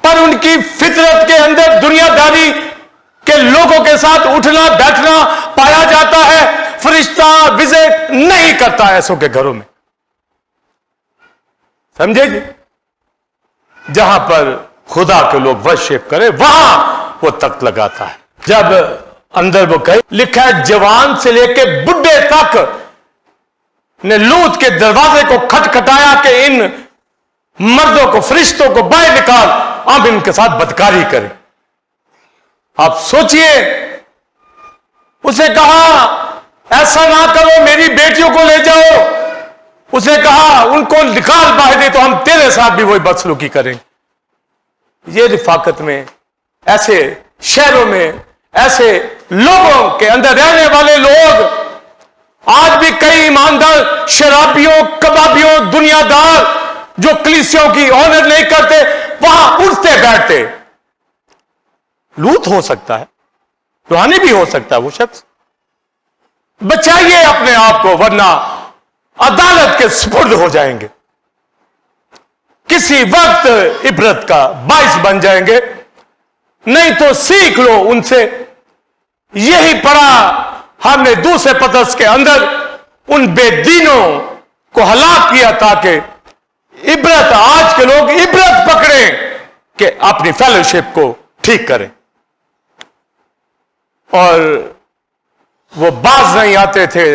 پر ان کی فطرت کے اندر دنیا داری کے لوگوں کے ساتھ اٹھنا بیٹھنا پایا جاتا ہے۔ فرشتہ وزٹ نہیں کرتا ایسوں کے گھروں میں، سمجھے جی؟ جہاں پر خدا کے لوگ ورشپ کرے وہاں وہ تخت لگاتا ہے۔ جب اندر وہ کہے، لکھا ہے جوان سے لے کے بڈھے تک نے لوط کے دروازے کو کھٹکھٹایا کہ ان مردوں کو، فرشتوں کو باہر نکال، اب ان کے ساتھ بدکاری کریں۔ آپ سوچئے، اسے کہا ایسا نہ کرو، میری بیٹیوں کو لے جاؤ۔ اس نے کہا ان کو نکال باہر، دے تو ہم تیرے ساتھ بھی وہی بدسلوکی کریں۔ یہ رفاقت میں، ایسے شہروں میں، ایسے لوگوں کے اندر رہنے والے لوگ، آج بھی کئی ایماندار شرابیوں، کبابیوں، دنیا دار جو کلیسیوں کی آنر نہیں کرتے، وہاں اٹھتے بیٹھتے۔ لوط ہو سکتا ہے، روحانی بھی ہو سکتا ہے وہ شخص۔ بچائیے اپنے آپ کو، ورنہ عدالت کے سپرد ہو جائیں گے، کسی وقت عبرت کا باعث بن جائیں گے۔ نہیں تو سیکھ لو ان سے۔ یہی پڑھا ہم نے دوسرے پترس کے اندر، ان بے دینوں کو ہلاک کیا تاکہ عبرت، آج کے لوگ عبرت پکڑیں کہ اپنی فیلوشپ کو ٹھیک کریں۔ اور وہ باز نہیں آتے تھے،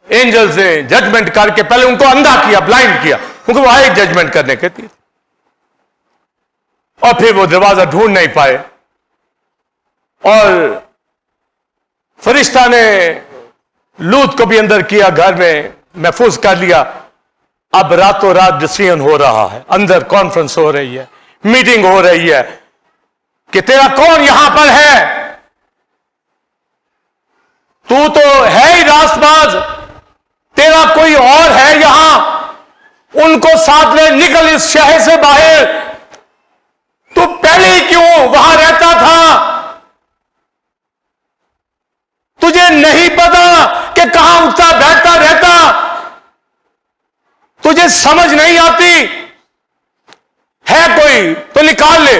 اینجلز نے ججمنٹ کر کے پہلے ان کو اندھا کیا، بلائنڈ کیا، کیونکہ وہ آئے ججمنٹ کرنے کے تھے، اور پھر وہ دروازہ ڈھونڈ نہیں پائے، اور فرشتہ نے لوط کو بھی اندر کیا، گھر میں محفوظ کر لیا۔ اب راتوں رات ڈسیزن ہو رہا ہے، اندر کانفرنس ہو رہی ہے، میٹنگ ہو رہی ہے کہ تیرا کون یہاں پر ہے؟ تو ہے ہی راست باز، تیرا کوئی اور ہے یہاں؟ ان کو ساتھ لے، نکل اس شہر سے باہر۔ تو پہلے ہی کیوں وہاں رہتا تھا؟ تجھے نہیں پتا کہ کہاں اٹھتا بیٹھتا رہتا؟ تجھے سمجھ نہیں آتی؟ ہے کوئی تو نکال لے،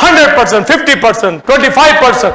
100%, 50%, 25%,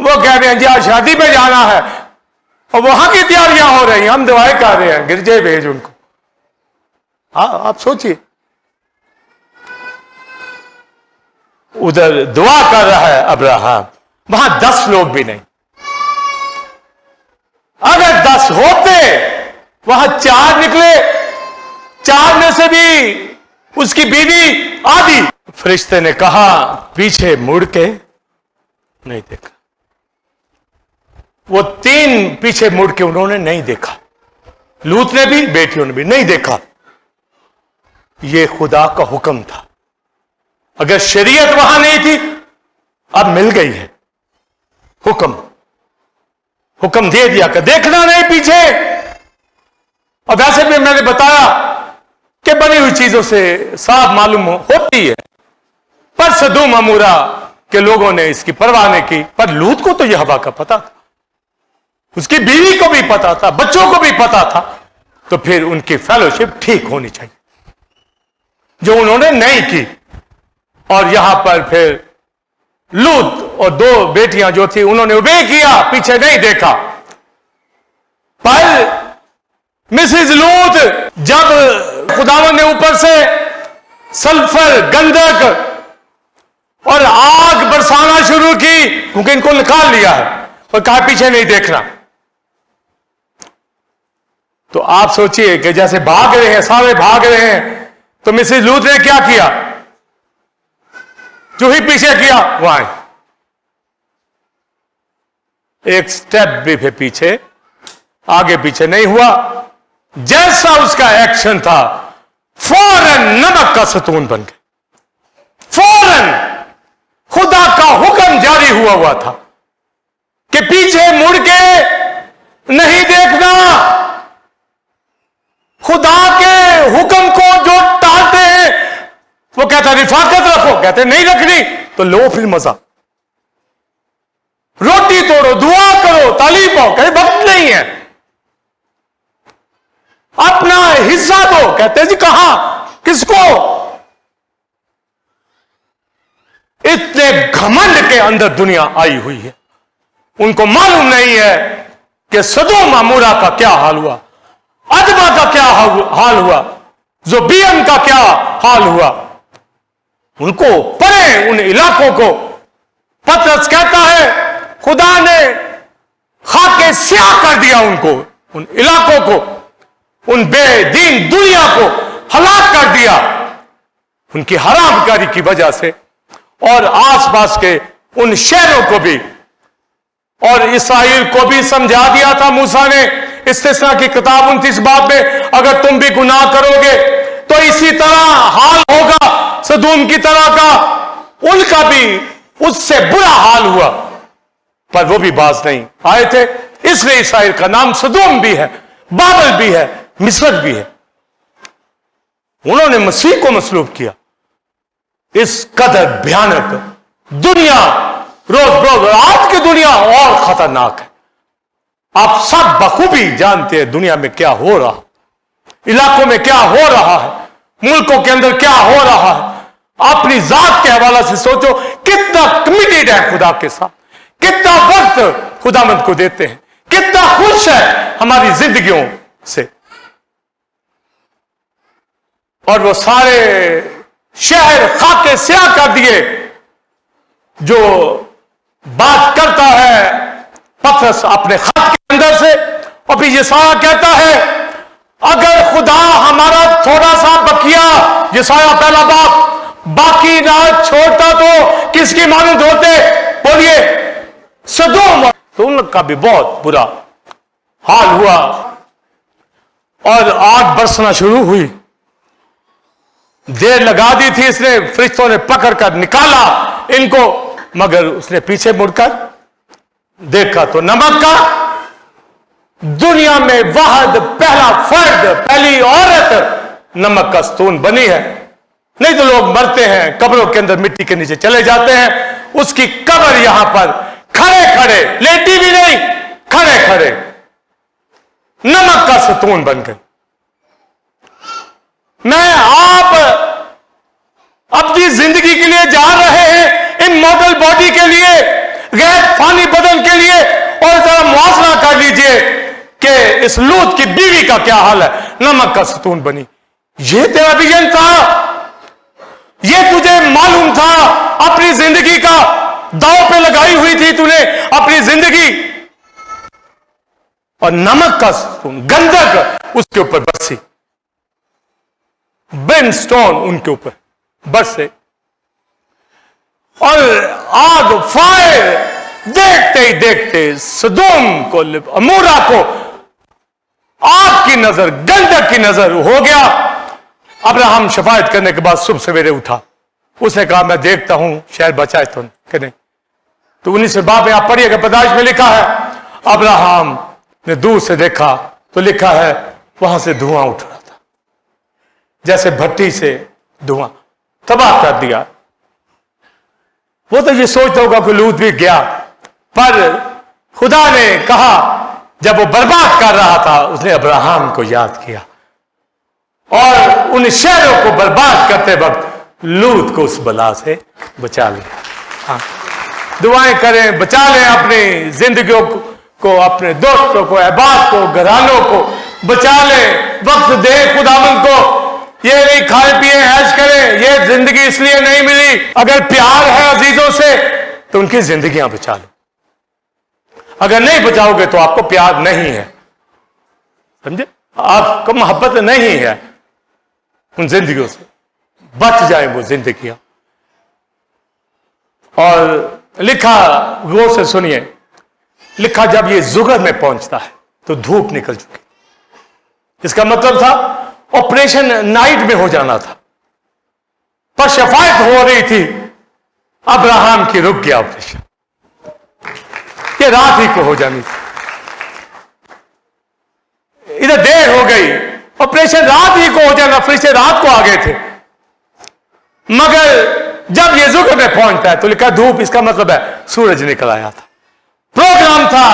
وہ کہہ رہے ہیں جی آج شادی پہ جانا ہے اور وہاں کی تیاریاں ہو رہی ہیں، ہم دعائیں کر رہے ہیں گرجے بھیج ان کو. آپ سوچئے، ادھر دعا کر رہا ہے ابراہیم، وہاں 10 لوگ بھی نہیں. اگر 10 ہوتے، وہاں 4 نکلے، 4 میں سے بھی اس کی بیوی آدھی. فرشتے نے کہا پیچھے مڑ کے نہیں دیکھا. وہ 3 پیچھے مڑ کے انہوں نے نہیں دیکھا، لوط نے بھی بیٹیوں نے بھی نہیں دیکھا. یہ خدا کا حکم تھا. اگر شریعت وہاں نہیں تھی، اب مل گئی ہے. حکم دے دیا کہ دیکھنا نہیں پیچھے. اور ویسے بھی میں نے بتایا کہ بنی ہوئی چیزوں سے صاف معلوم ہوتی ہے، پر سدوم عمورہ کے لوگوں نے اس کی پرواہ نہیں کی. پر لوط کو تو یہ ہوا کا پتا تھا، اس کی بیوی کو بھی پتا تھا، بچوں کو بھی پتا تھا. تو پھر ان کی فیلوشپ ٹھیک ہونی چاہیے، جو انہوں نے نہیں کی. اور یہاں پر پھر لوط اور 2 بیٹیاں جو تھی انہوں نے اوبے کیا، پیچھے نہیں دیکھا. پر مسز لوط جب خداوند نے اوپر سے سلفر، گندک اور آگ برسانا شروع کی، کیونکہ ان کو نکال لیا ہے، اور کہا پیچھے نہیں دیکھنا. تو آپ سوچئے کہ جیسے بھاگ رہے ہیں، سارے بھاگ رہے ہیں، تو مسز لوط نے کیا کیا؟ جو ہی پیچھے کیا وہ آئے. ایک سٹیپ بھی پھر پیچھے، آگے پیچھے نہیں ہوا. جیسا اس کا ایکشن تھا، فوراً نمک کا ستون بن گئے. فوراً خدا کا حکم جاری ہوا تھا کہ پیچھے مڑ کے نہیں دیکھنا. خدا کے حکم کو جو ٹالتے ہیں، وہ کہتا رفاقت رکھو، کہتے نہیں رکھنی تو لو پھر مزہ. روٹی توڑو، دعا کرو، تعلیم پاؤ، کہیں وقت نہیں ہے. اپنا حصہ دو، کہتے جی کہاں، کس کو؟ اتنے گھمنڈ کے اندر دنیا آئی ہوئی ہے. ان کو معلوم نہیں ہے کہ سدوم عمورہ کا کیا حال ہوا، ادما کا کیا حال ہوا، زوبین کا کیا حال ہوا. ان کو پڑھیں ان علاقوں کو. پطرس کہتا ہے خدا نے خاک سیاہ کر دیا ان کو، ان علاقوں کو، ان بے دین دنیا کو ہلاک کر دیا ان کی حرام کاری کی وجہ سے. اور آس پاس کے ان شہروں کو بھی، اور اسرائیل کو بھی سمجھا دیا تھا موسیٰ نے استثنا کی کتاب 29 باب میں، اگر تم بھی گناہ کرو گے تو اسی طرح حال ہوگا سدوم کی طرح کا. ان کا بھی اس سے برا حال ہوا، پر وہ بھی باز نہیں آئے تھے. اس لیے اسرائیل کا نام سدوم بھی ہے، بابل بھی ہے، مصر بھی ہے. انہوں نے مسیح کو مصلوب کیا. اس قدر بھیانک دنیا روز بروز، آج کی دنیا اور خطرناک ہے. آپ سب بخوبی جانتے ہیں دنیا میں کیا ہو رہا، علاقوں میں کیا ہو رہا ہے، ملکوں کے اندر کیا ہو رہا ہے. اپنی ذات کے حوالے سے سوچو کتنا کمیٹیڈ ہے خدا کے ساتھ، کتنا وقت خداوند کو دیتے ہیں، کتنا خوش ہے ہماری زندگیوں سے. اور وہ سارے شہر خاک سیاہ کر دیے. جو بات کرتا ہے پطرس اپنے خط کے اندر سے، اور پھر یسایہ کہتا ہے اگر خدا ہمارا تھوڑا سا بقیہ، یسایہ پہلا باب، باقی نہ چھوڑتا تو کس کی مانند ہوتے؟ بولیے سدوم. تو ان کا بھی بہت برا حال ہوا اور آگ برسنا شروع ہوئی. دیر لگا دی تھی اس نے، فرشتوں نے پکڑ کر نکالا ان کو، مگر اس نے پیچھے مڑ کر دیکھا تو نمک کا دنیا میں واحد پہلا فرد، پہلی عورت نمک کا ستون بنی ہے. نہیں تو لوگ مرتے ہیں قبروں کے اندر مٹی کے نیچے چلے جاتے ہیں. اس کی قبر یہاں پر کھڑے کھڑے، لیٹی بھی نہیں، کھڑے کھڑے نمک کا ستون بن گئی. میں آپ اپنی زندگی کے لیے جا رہے ہیں ان ماڈل باڈی کے لیے، غیر فانی بدن کے لیے، اور ذرا موازنہ کر لیجئے کہ اس لوط کی بیوی کا کیا حال ہے، نمک کا ستون بنی۔ یہ تیرا ویژن تھا، یہ تجھے معلوم تھا، اپنی زندگی کا داؤ پہ لگائی ہوئی تھی تو نے اپنی زندگی، اور نمک کا ستون، گندک اس کے اوپر برسی، برن سٹون ان کے اوپر برسے، اور آگ فائر دیکھتے ہی دیکھتے سدوم کو، عمورہ کو آگ کی نظر، گندک کی نظر ہو گیا۔ ابراہم شفاعت کرنے کے بعد صبح سویرے اٹھا، اس نے کہا میں دیکھتا ہوں شہر بچا ہے تو نہیں۔ تو 19 باب میں آپ پڑھیے گا، پیدائش میں لکھا ہے ابراہم نے دور سے دیکھا تو لکھا ہے وہاں سے دھواں اٹھ رہا تھا، جیسے بھٹی سے دھواں، تباہ کر دیا۔ وہ تو یہ سوچتا ہوگا کہ لوط بھی گیا، پر خدا نے کہا جب وہ برباد کر رہا تھا اس نے ابراہم کو یاد کیا، اور ان شہروں کو برباد کرتے وقت لوط کو اس بلا سے بچا لیا۔ دعائیں کریں، بچا لیں اپنی زندگیوں کو، اپنے دوستوں کو، احباب کو، گھرانوں کو بچا لیں، وقت دے خداوند کو۔ یہ نہیں کھائے پیے عیش کریں، یہ زندگی اس لیے نہیں ملی۔ اگر پیار ہے عزیزوں سے تو ان کی زندگیاں بچا لو، اگر نہیں بچاؤ گے تو آپ کو پیار نہیں ہے، سمجھے، آپ کو محبت نہیں ہے ان زندگیوں سے، بچ جائیں وہ زندگیاں۔ اور لکھا، غور سے سنیے، لکھا جب یہ زگر میں پہنچتا ہے تو دھوپ نکل چکی، اس کا مطلب تھا آپریشن نائٹ میں ہو جانا تھا، پر شفاعت ہو رہی تھی، ابراہم کی رک گیا آپریشن، یہ رات ہی کو ہو جانی تھی، ادھر دیر ہو گئی، آپریشن رات ہی کو ہو جانا، فرشتے رات کو آگے تھے، مگر جب یہ زگر میں پہنچتا ہے تو لکھا دھوپ، اس کا مطلب ہے سورج نکل آیا تھا، پروگرام تھا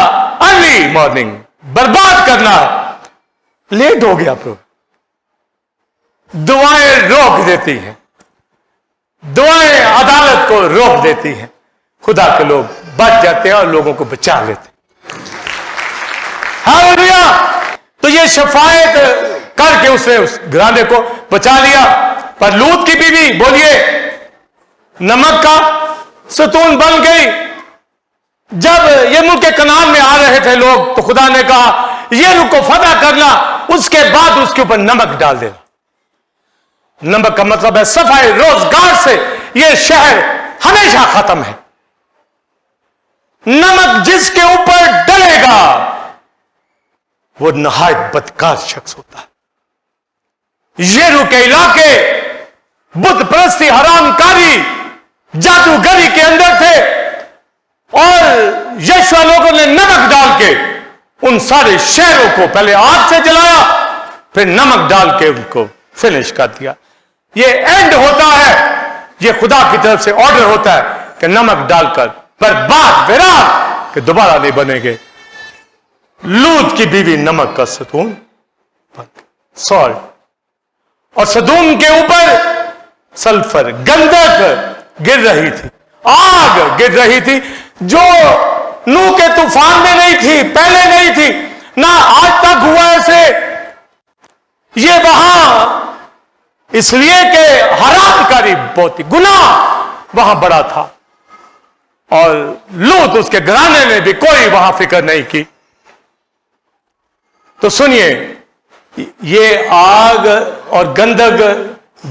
ارلی مارننگ، برباد کرنا، لیٹ ہو گیا پروگرام۔ دعائیں روک دیتی ہیں، دعائیں عدالت کو روک دیتی ہیں، خدا کے لوگ بچ جاتے ہیں اور لوگوں کو بچا لیتے ہیں۔ ہاللیلویا! تو یہ شفاعت کر کے اس نے اس گھرانے کو بچا لیا، پر لوط کی بیوی بولیے نمک کا ستون بن گئی۔ جب یہ ملک کنعان میں آ رہے تھے لوگ تو خدا نے کہا یہ رکھ کو فتح کرنا، اس کے بعد اس کے اوپر نمک ڈال دینا۔ نمک کا مطلب ہے صفائی، روزگار سے یہ شہر ہمیشہ ختم ہے۔ نمک جس کے اوپر ڈلے گا وہ نہایت بدکار شخص ہوتا ہے۔ یریکو کے علاقے بت پرستی، حرام کاری، جادوگری کے اندر تھے، اور یشوع لوگوں نے نمک ڈال کے ان سارے شہروں کو پہلے آگ سے جلایا، پھر نمک ڈال کے ان کو فنش کر دیا۔ یہ اینڈ ہوتا ہے، یہ خدا کی طرف سے آرڈر ہوتا ہے کہ نمک ڈال کر برباد، ویران، کہ دوبارہ نہیں بنے گے۔ لوط کی بیوی نمک کا ستون، سالٹ، اور سدوم کے اوپر سلفر، گندک گر رہی تھی، آگ گر رہی تھی، جو نوح کے طوفان میں نہیں تھی، پہلے نہیں تھی، نہ آج تک ہوا ایسے۔ یہ وہاں اس لیے کہ حرام کاری بہت ہی، گناہ وہاں بڑا تھا، اور لوط اس کے گھرانے میں بھی کوئی وہاں فکر نہیں کی۔ تو سنیے، یہ آگ اور گندگ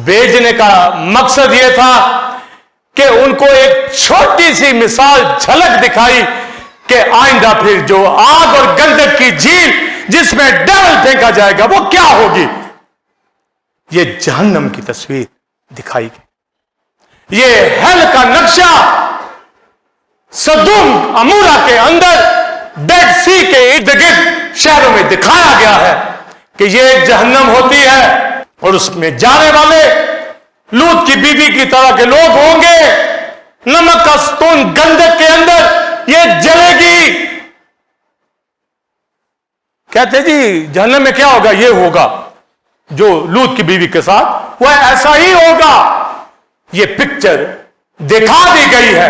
بھیجنے کا مقصد یہ تھا کہ ان کو ایک چھوٹی سی مثال، جھلک دکھائی کہ آئندہ پھر جو آگ اور گندگ کی جھیل جس میں ڈیول پھینکا جائے گا وہ کیا ہوگی۔ یہ جہنم کی تصویر دکھائی گئی، یہ ہیل کا نقشہ سدوم عمورہ کے اندر ڈیڈ سی کے ارد گرد شہروں میں دکھایا گیا ہے کہ یہ جہنم ہوتی ہے، اور اس میں جانے والے لوط کی بیوی کی طرح کے لوگ ہوں گے۔ نمک کا ستون گندک کے اندر یہ جلے گی۔ کہتے جی جہنم میں کیا ہوگا؟ یہ ہوگا جو لوط کی بیوی کے ساتھ، وہ ایسا ہی ہوگا۔ یہ پکچر دکھا دی گئی ہے،